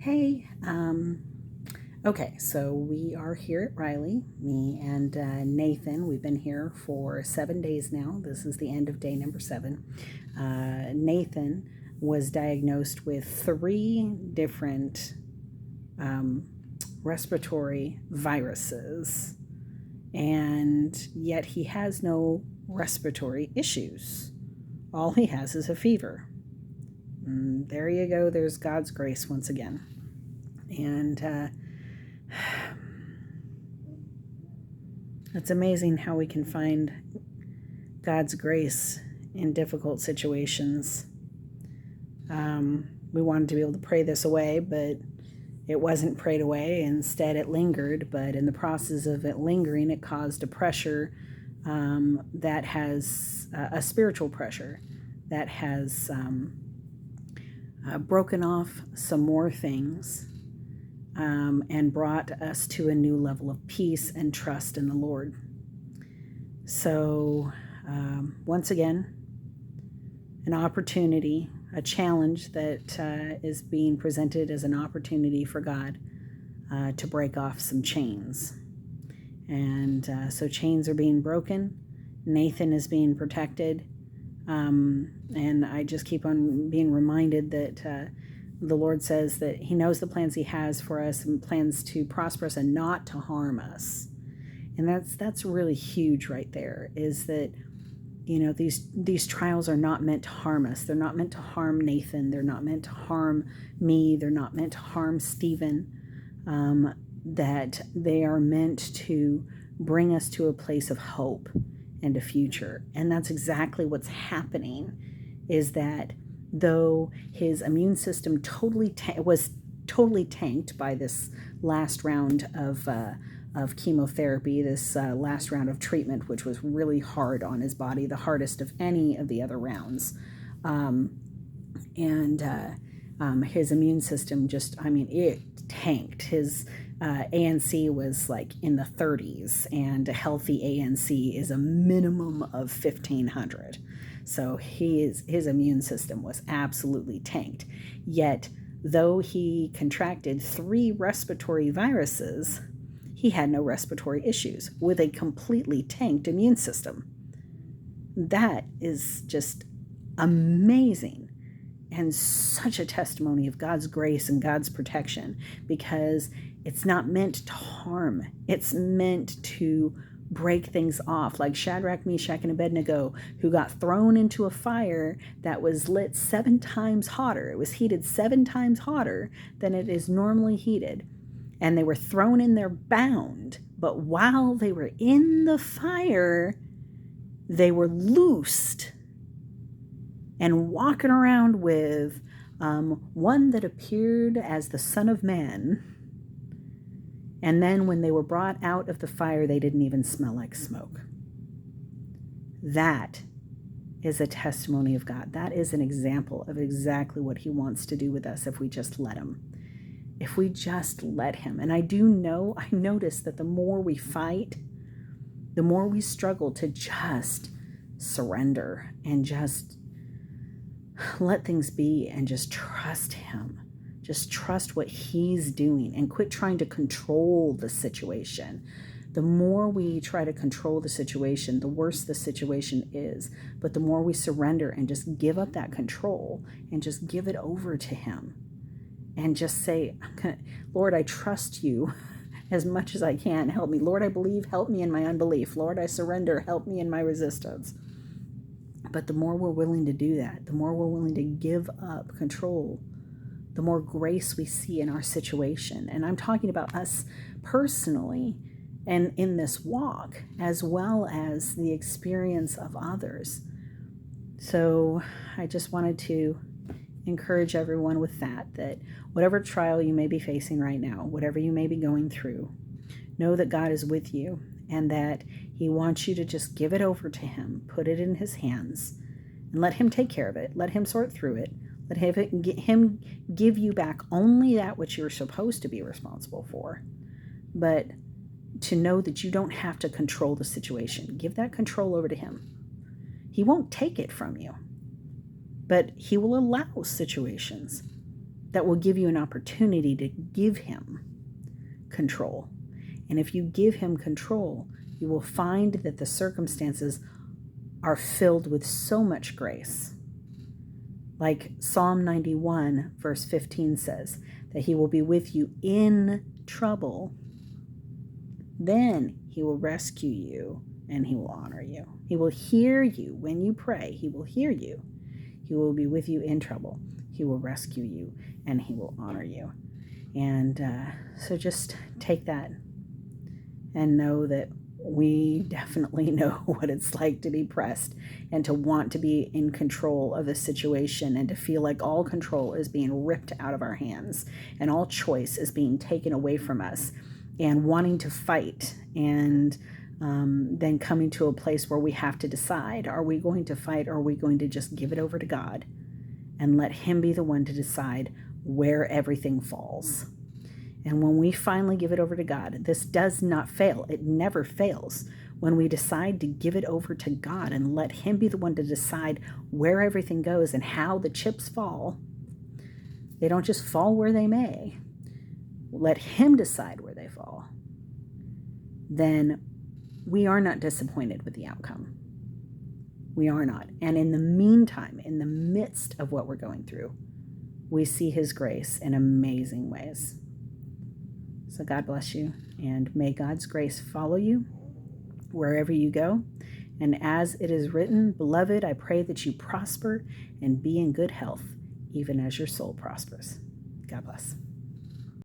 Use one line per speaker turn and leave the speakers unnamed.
Hey, okay, so we are here at Riley, me and Nathan. We've been here for 7 days now. This is the end of day number 7. Nathan was diagnosed with 3 different respiratory viruses, and yet he has no respiratory issues. All he has is a fever. There you go. There's God's grace once again. And it's amazing how we can find God's grace in difficult situations. We wanted to be able to pray this away, but it wasn't prayed away. Instead, it lingered. But in the process of it lingering, it caused a pressure that has a spiritual pressure that has broken off some more things. And brought us to a new level of peace and trust in the Lord. So, once again, an opportunity, a challenge that is being presented as an opportunity for God to break off some chains. And so chains are being broken. Nathan is being protected. And I just keep on being reminded that the Lord says that he knows the plans he has for us and plans to prosper us and not to harm us. And that's really huge right there, is that, you know, these trials are not meant to harm us. They're not meant to harm Nathan. They're not meant to harm me. They're not meant to harm Stephen. That they are meant to bring us to a place of hope and a future. And that's exactly what's happening, is that though his immune system was totally tanked by this last round of chemotherapy, this last round of treatment, which was really hard on his body, the hardest of any of the other rounds. His immune system it tanked. His ANC was like in the 30s, and a healthy ANC is a minimum of 1,500. So his immune system was absolutely tanked. Yet, though he contracted 3 respiratory viruses, he had no respiratory issues with a completely tanked immune system. That is just amazing, and such a testimony of God's grace and God's protection, because it's not meant to harm. It's meant to break things off, like Shadrach, Meshach, and Abednego, who got thrown into a fire that was lit 7 times hotter. It was heated 7 times hotter than it is normally heated. And they were thrown in there bound. But while they were in the fire, they were loosed and walking around with one that appeared as the Son of Man. And then when they were brought out of the fire, they didn't even smell like smoke. That is a testimony of God. That is an example of exactly what he wants to do with us if we just let him. If we just let him. And I notice that the more we fight, the more we struggle to just surrender and just let things be and just trust him. Just trust what he's doing and quit trying to control the situation. The more we try to control the situation, the worse the situation is. But the more we surrender and just give up that control and just give it over to him and just say, Lord, I trust you as much as I can. Help me. Lord, I believe. Help me in my unbelief. Lord, I surrender. Help me in my resistance. But the more we're willing to do that, the more we're willing to give up control, the more grace we see in our situation. And I'm talking about us personally and in this walk, as well as the experience of others. So I just wanted to encourage everyone with that whatever trial you may be facing right now, whatever you may be going through, know that God is with you and that he wants you to just give it over to him, put it in his hands, and let him take care of it. Let him sort through it. Let him give you back only that which you're supposed to be responsible for. But to know that you don't have to control the situation. Give that control over to him. He won't take it from you, but he will allow situations that will give you an opportunity to give him control. And if you give him control, you will find that the circumstances are filled with so much grace. Like Psalm 91, verse 15 says, that he will be with you in trouble. Then he will rescue you and he will honor you. He will hear you when you pray. He will hear you. He will be with you in trouble. He will rescue you and he will honor you. And so just take that and know that we definitely know what it's like to be pressed and to want to be in control of a situation and to feel like all control is being ripped out of our hands and all choice is being taken away from us, and wanting to fight, and then coming to a place where we have to decide, are we going to fight or are we going to just give it over to God and let him be the one to decide where everything falls? And when we finally give it over to God, this does not fail. It never fails. When we decide to give it over to God and let him be the one to decide where everything goes and how the chips fall, they don't just fall where they may. Let him decide where they fall. Then we are not disappointed with the outcome. We are not. And in the meantime, in the midst of what we're going through, we see his grace in amazing ways. So God bless you, and may God's grace follow you wherever you go. And as it is written, beloved, I pray that you prosper and be in good health, even as your soul prospers. God bless.